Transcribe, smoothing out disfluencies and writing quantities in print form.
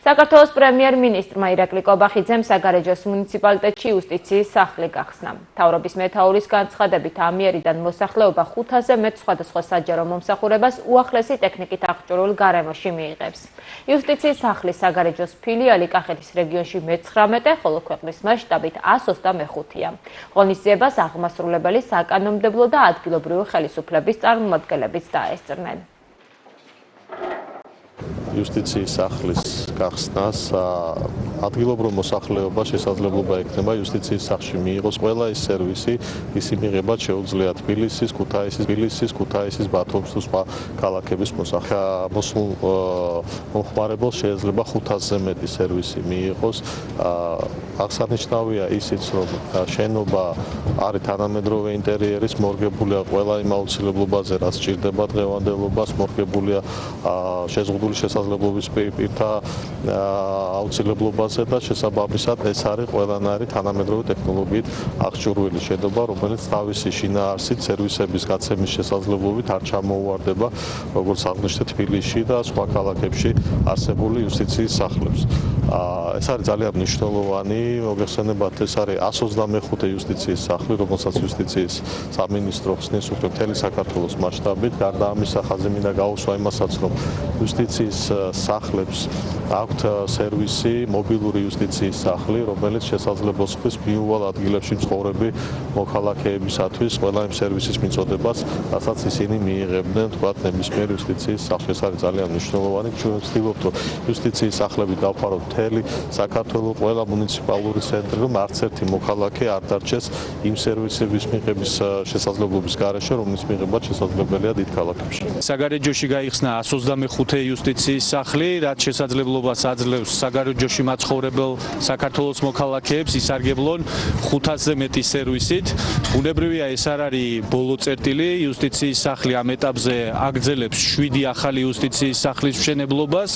საქართველოს პრემიერ-მინისტრმა ირაკლი კობახიძემ საგარეჯოს მუნიციპალიტეტში იუსტიციის სახლი გახსნა. მთავრობის მეთაურის განცხადებით ამიერიდან მოსახლეობა 500-ზე მეტ სხვადასხვა საჯარო მომსახურებას უახლესი ტექნიკით აღჭურვილ გარემოში მიიღებს. იუსტიციის სახლის საგარეჯოს ფილიალი კახეთის რეგიონში მე-19, ხოლო ქვეყნის მასშტაბით 125-ია. ღონისძიებას აღმასრულებელი, საკანონმდებლო და ადგილობრივი ხელისუფლების წარმომადგენლებიც დაესწრნენ. იუსტიციის სახლის გახსნას ადგილობრივ მოსახლეობა შესაძლებლობა ექნება იუსტიციის სახლში მიიღოს ყველა ის სერვისი, ისი მიღება შეუძლიათ თბილისის, ქუთაისის, ბათუმის თუ სხვა ქალაქების მოსულ მომხმარებელს შეიძლება 500-ზე მეტი სერვისი მიიღოს. აღსანიშნავია ისიც, რომ შენობა არის თანამედროვე ინტერიერის, მორგებულია ყველა იმ აუცილებლობაზე, რაც სჭირდება დღევანდელობას, მორგებულია შეზღუდული შესაძლებლობის პირთა აუცილებლობაზე და შესაბამისად ეს არის ყველანაირი თანამედროვე ტექნოლოგიით აღჭურვილი შენობა, რომელიც თავისი შინაარსით სერვისების გაცემის შესაძლებლობით არ ჩამოუვარდება როგორც აღნიშნეთ თბილისში და სხვა ქალაქებში არსებული იუსტიციის სახლებს. ეს არის ძალიან მნიშვნელოვანი, მოგეხსენებათ, ეს არის 125 იუსტიციის სახლი, რომელსაც იუსტიციის სამინისტრო ხსნის უკვე მთელი საქართველოს მასშტაბით. გარდა ამისა, ხაზი მინდა გაუსვა იმასაც, რომ იუსტიციის სახლებს აქვთ სერვისი, მობილური იუსტიციის სახლი, რომელიც შესაძლებლობს ხდის მიუვალ ადგილებში მცხოვრები მოქალაქეებისათვის ყველა იმ სერვისის მიწოდებას, რასაც ისინი მიიღებდნენ, თქვათ, ნებისმიერ იუსტიციის სახლში. ეს არის ძალიან მნიშვნელოვანი. ჩვენ ვცდილობთ, რომ იუსტიციის სახლები დავფაროთ მთელი საქართველოს ყველა მუნიციპალური ცენტრი, რომ არც ერთი მოქალაქე არ დარჩეს იმ სერვისების მიღების შესაძლებლობის გარეშე, რომლის მიღება შესაძლებელია დიდ ქალაქებში. საგარეჯოში გაიხსნა 125 იუსტიციის სახლი, რაც შესაძლებლობას აძლევს საგარეჯოში მაცხოვრებელ საქართველოს მოქალაქეებს ისარგებლონ 500-ზე მეტი სერვისით. ბუნებრივია, ეს არ არის ბოლო წერტილი. იუსტიციის სახლი ამ ეტაპზე აგრძელებს 7 ახალი იუსტიციის სახლის მშენებლობას.